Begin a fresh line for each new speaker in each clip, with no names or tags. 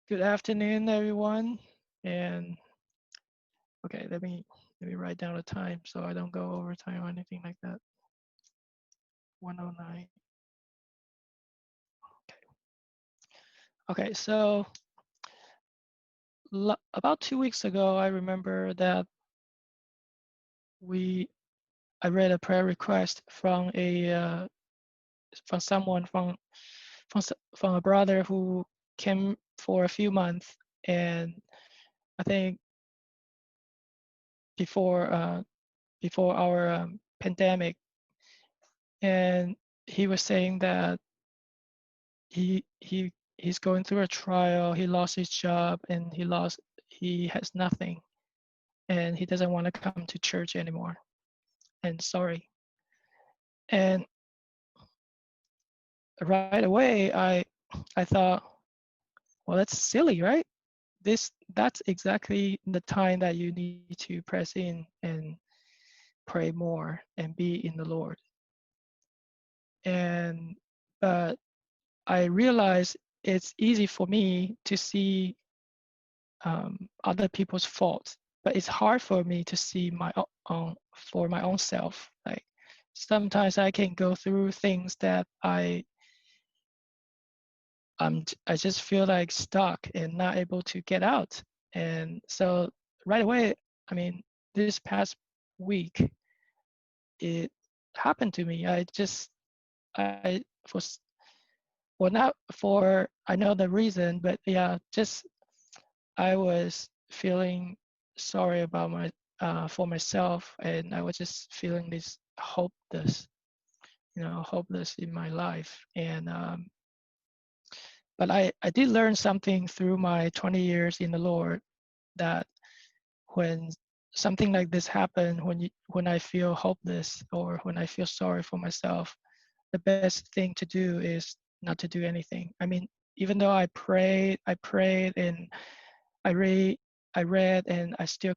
Good afternoon, everyone. And okay, let me write down the time so I don't go over time or anything like that. 109. Okay, so about 2 weeks ago, I remember that we I read a prayer request from someone from a brother who came for a few months, and I think before before our pandemic, and he was saying that he's going through a trial. He lost his job and he has nothing, and he doesn't want to come to church anymore. And sorry. And right away I thought, well, that's silly, right? That's exactly the time that you need to press in and pray more and be in the Lord. And but I realized it's easy for me to see other people's faults, but it's hard for me to see own for my own self. Like sometimes I can go through things that I just feel like stuck and not able to get out. And so right away, I mean, this past week, it happened to me. I was well, not for I know the reason, but yeah, just I was feeling sorry about my for myself, and I was just feeling this hopeless in my life. And but I did learn something through my 20 years in the Lord, that when something like this happens, when I feel hopeless or when I feel sorry for myself, the best thing to do is not to do anything. I mean, even though I prayed and I read, I read, and I still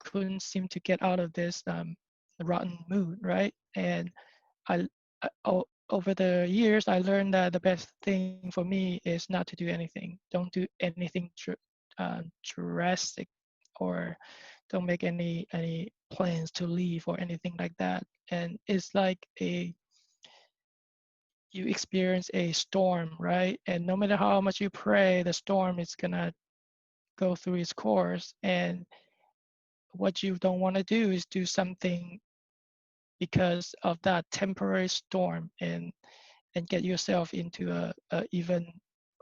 couldn't seem to get out of this rotten mood, right? And over the years, I learned that the best thing for me is not to do anything. Don't do anything drastic, or don't make any plans to leave or anything like that. And it's like a you experience a storm, right? And no matter how much you pray, the storm is gonna go through its course. And what you don't want to do is do something because of that temporary storm, and get yourself into a even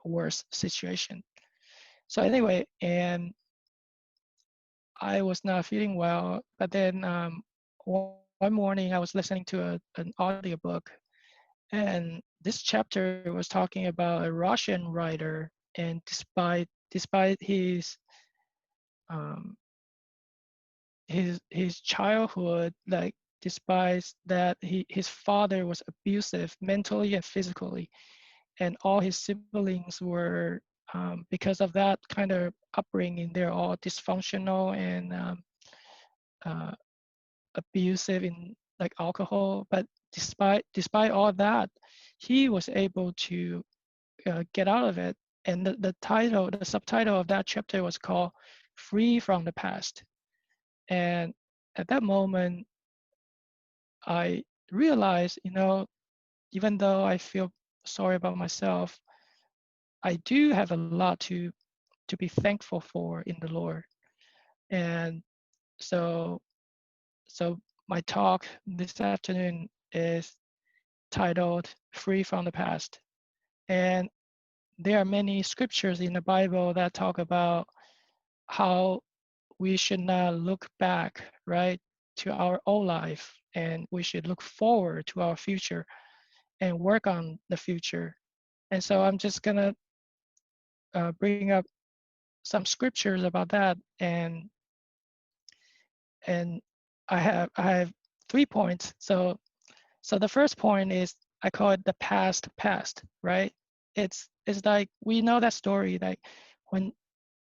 worse situation. So anyway, and I was not feeling well, but then one morning I was listening to an audiobook, and this chapter was talking about a Russian writer, and despite um, his childhood, like despite that his father was abusive mentally and physically, and all his siblings were, because of that kind of upbringing, they're all dysfunctional and uh, abusive in like alcohol. But despite all that, he was able to get out of it. And the subtitle of that chapter was called "Free from the Past." And at that moment, I realized, even though I feel sorry about myself, I do have a lot to be thankful for in the Lord. And so so my talk this afternoon is titled "Free from the Past." And there are many scriptures in the Bible that talk about how we should not look back, right, to our old life, and we should look forward to our future and work on the future. And so I'm just gonna bring up some scriptures about that, and I have 3 points. So the first point is, I call it the past, right? It's like we know that story, like when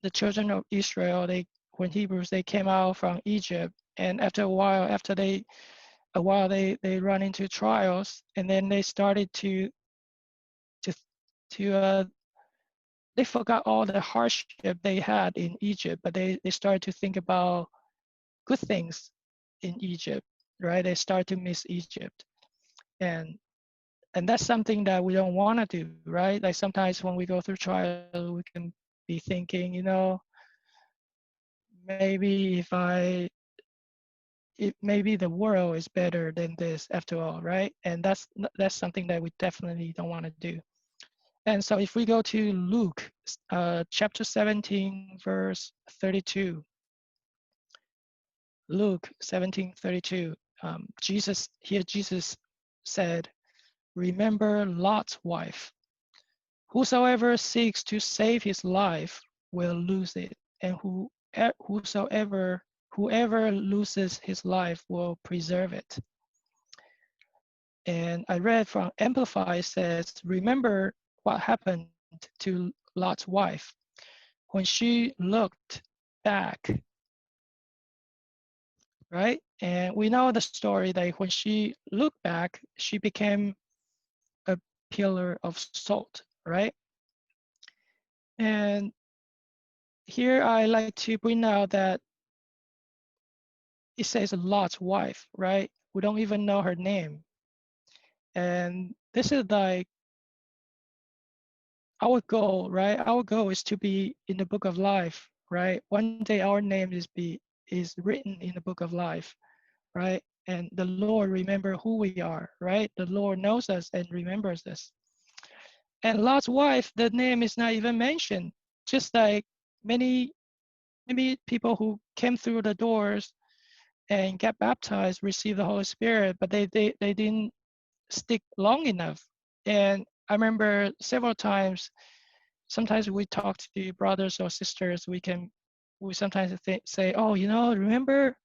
the children of Israel, when Hebrews, they came out from Egypt, and after a while they run into trials, and then they started to to they forgot all the hardship they had in Egypt, but they started to think about good things in Egypt, right? They start to miss Egypt. And that's something that we don't want to do, right? Like sometimes when we go through trials, we can be thinking, maybe maybe the world is better than this after all, right? And that's something that we definitely don't want to do. And so if we go to Luke chapter 17, verse 32, Luke 17:32, Jesus said, "Remember Lot's wife. Whosoever seeks to save his life will lose it, and whoever loses his life will preserve it." And I read from Amplify says, "Remember what happened to Lot's wife when she looked back," right? And we know the story that when she looked back, she became a pillar of salt, right? And here I like to point out that it says Lot's wife, right? We don't even know her name. And this is like our goal, right? Our goal is to be in the book of life, right? One day our name is written in the book of life, right? And the Lord remember who we are, right? The Lord knows us and remembers us. And Lot's wife, the name is not even mentioned. Just like many people who came through the doors and get baptized, receive the Holy Spirit, but they didn't stick long enough. And I remember several times, sometimes we talk to brothers or sisters, we sometimes say, "Oh, remember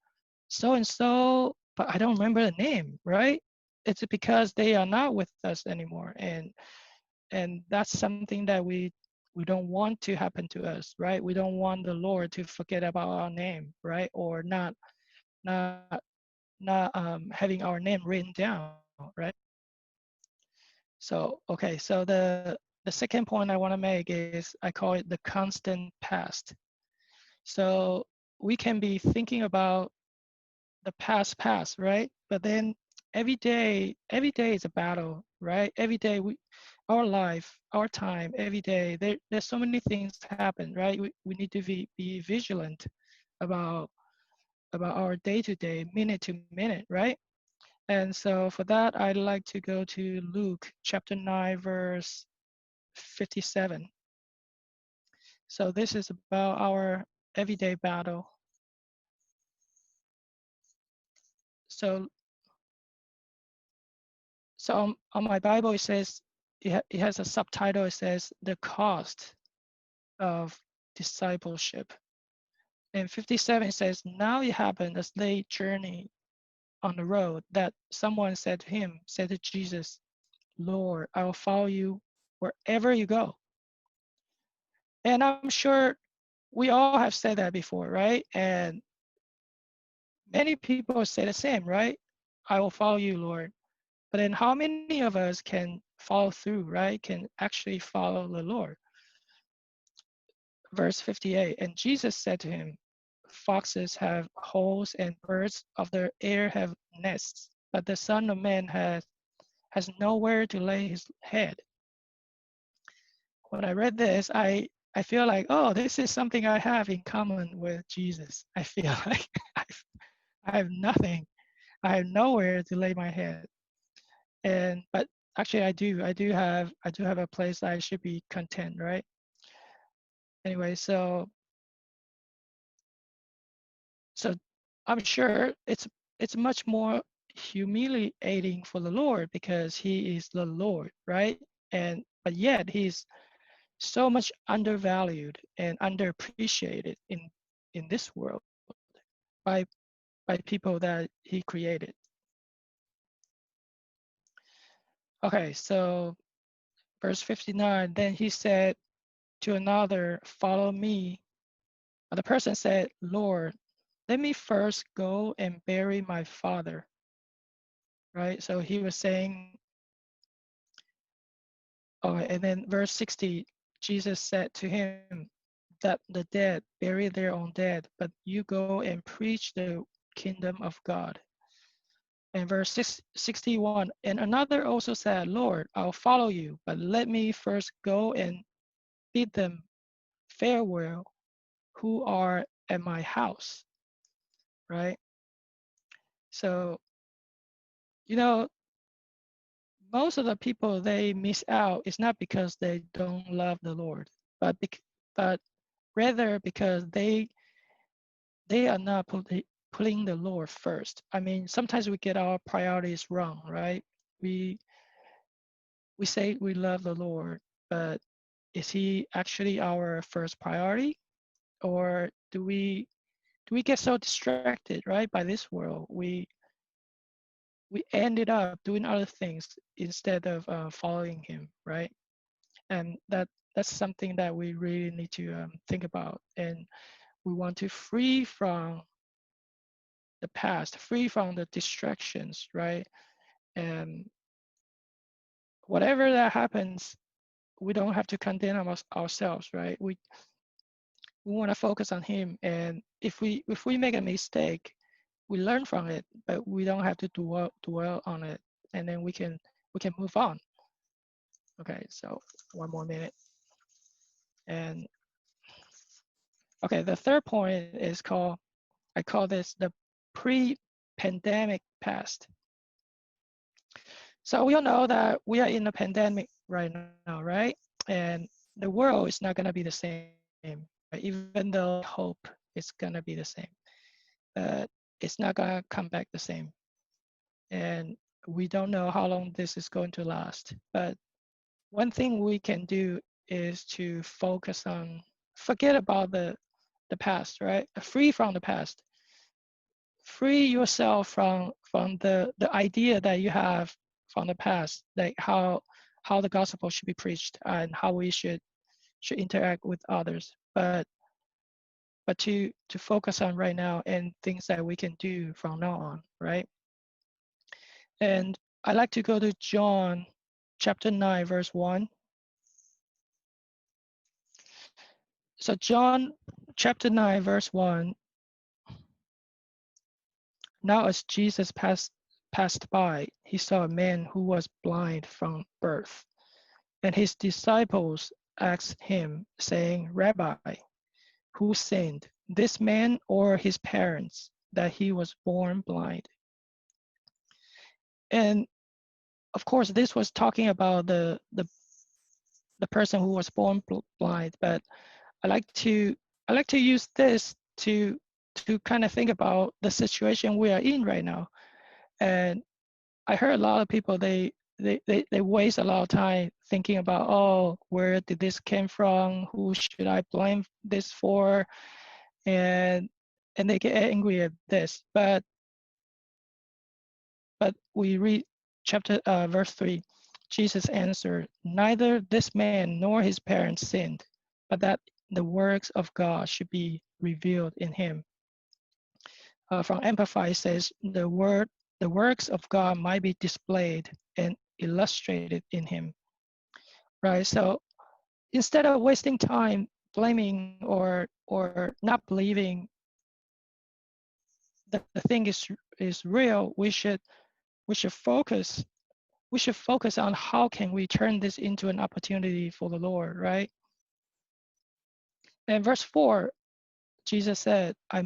so and so," but I don't remember the name, right? It's because they are not with us anymore. And that's something that we don't want to happen to us, right? We don't want the Lord to forget about our name, right? Or not having our name written down, right? So okay, so the second point I want to make is I call it the constant past. So we can be thinking about the past, right? But then every day is a battle, right? Every day our life, our time, every day, there's so many things happen, right? We need to be vigilant about our day to day, minute to minute, right? And so for that, I'd like to go to Luke chapter 9, verse 57. So this is about our everyday battle. So on my Bible, it says, it has a subtitle, it says, "The Cost of Discipleship." And 57 says, "Now it happened as they journeyed on the road that someone said to Jesus, 'Lord, I will follow you wherever you go.'" And I'm sure we all have said that before, right? And many people say the same, right? "I will follow you, Lord." But then how many of us can follow through, right? Can actually follow the Lord? Verse 58, "And Jesus said to him, 'Foxes have holes and birds of the air have nests, but the Son of Man has nowhere to lay his head.'" When I read this, I feel like, oh, this is something I have in common with Jesus. I feel like I have nothing. I have nowhere to lay my head. But actually I do have a place I should be content, right? Anyway, so I'm sure it's much more humiliating for the Lord because he is the Lord, right? And but yet he's so much undervalued and underappreciated in this world by people that he created. Okay, so verse 59, "Then he said to another, 'Follow me.' But the person said, 'Lord, let me first go and bury my father.'" Right? So he was saying, oh, and then verse 60, Jesus said to him that the dead bury their own dead, but you go and preach the kingdom of God. And verse 61, and another also said, Lord, I'll follow you, but let me first go and bid them farewell who are at my house, right? So, you know, most of the people they miss out is not because they don't love the Lord, but but rather because they are not putting the Lord first. I mean, sometimes we get our priorities wrong, right? We we say we love the Lord, but is He actually our first priority, or do we get so distracted, right, by this world? We ended up doing other things instead of following Him, right? And that's something that we really need to think about, and we want to free from the past, free from the distractions, right? And whatever that happens, we don't have to condemn ourselves, right? We want to focus on Him, and if we make a mistake, we learn from it, but we don't have to dwell on it, and then we can move on. Okay, so one more minute. And okay, the third point is I call this the pre-pandemic past. So we all know that we are in a pandemic right now, right? And the world is not going to be the same, right? Even though we hope it's going to be the same, but it's not going to come back the same. And we don't know how long this is going to last. But one thing we can do is to forget about the past, right? Free from the past. Free yourself from the idea that you have from the past, like how the gospel should be preached and how we should interact with others. But to focus on right now and things that we can do from now on, right? And I like to go to John chapter 9, verse 1. So John chapter 9, verse 1. Now as Jesus passed by, he saw a man who was blind from birth. And his disciples asked him, saying, Rabbi, who sinned, this man or his parents, that he was born blind? And of course, this was talking about the person who was born blind. But I like to use this to kind of think about the situation we are in right now. And I heard a lot of people they waste a lot of time thinking about, oh, where did this came from? Who should I blame this for? And they get angry at this. But we read verse 3. Jesus answered, neither this man nor his parents sinned, but that the works of God should be revealed in him. From Amplified says, the works of God might be displayed and illustrated in him. Right. So instead of wasting time blaming or not believing that the thing is real, we should focus on how can we turn this into an opportunity for the Lord, right? And verse 4, Jesus said, I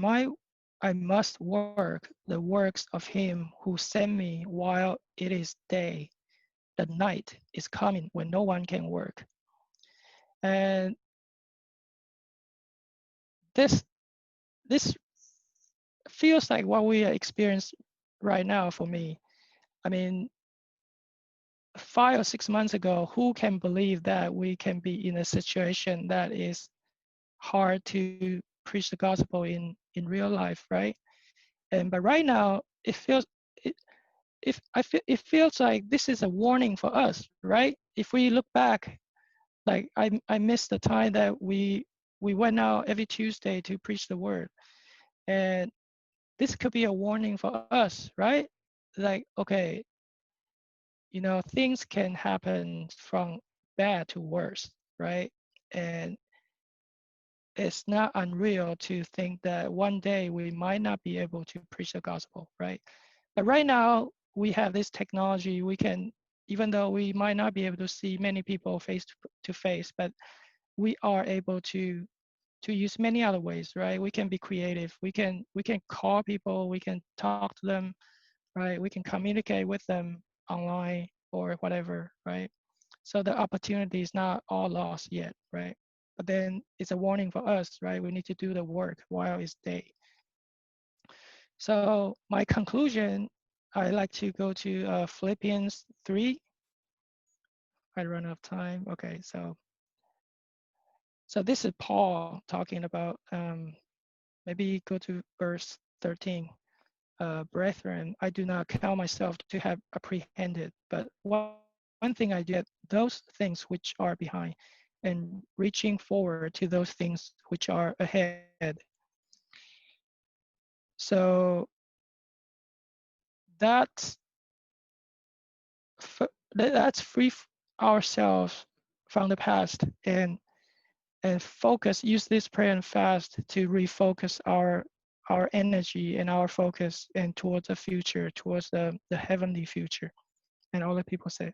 must work the works of him who sent me while it is day. The night is coming when no one can work. And this feels like what we experience right now for me. I mean, 5 or 6 months ago, who can believe that we can be in a situation that is hard to preach the gospel in real life, right? But right now, it, it feels like this is a warning for us, right? If we look back, like I missed the time that we went out every Tuesday to preach the word, and this could be a warning for us, right? Like, okay, things can happen from bad to worse, right? And it's not unreal to think that one day we might not be able to preach the gospel, right? But right now we have this technology. We can, even though we might not be able to see many people face to face, but we are able to use many other ways, right? We can be creative. We can call people. We can talk to them, right? We can communicate with them online or whatever, right? So the opportunity is not all lost yet, right? But then it's a warning for us, right? We need to do the work while it's day. So my conclusion, I like to go to Philippians 3. I run out of time. Okay, so this is Paul talking about. Maybe go to verse 13. Brethren, I do not count myself to have apprehended, but one thing I do, those things which are behind, and reaching forward to those things which are ahead. So that's that's free ourselves from the past and focus. Use this prayer and fast to refocus our energy and our focus and towards the future, towards the heavenly future. And all the people say,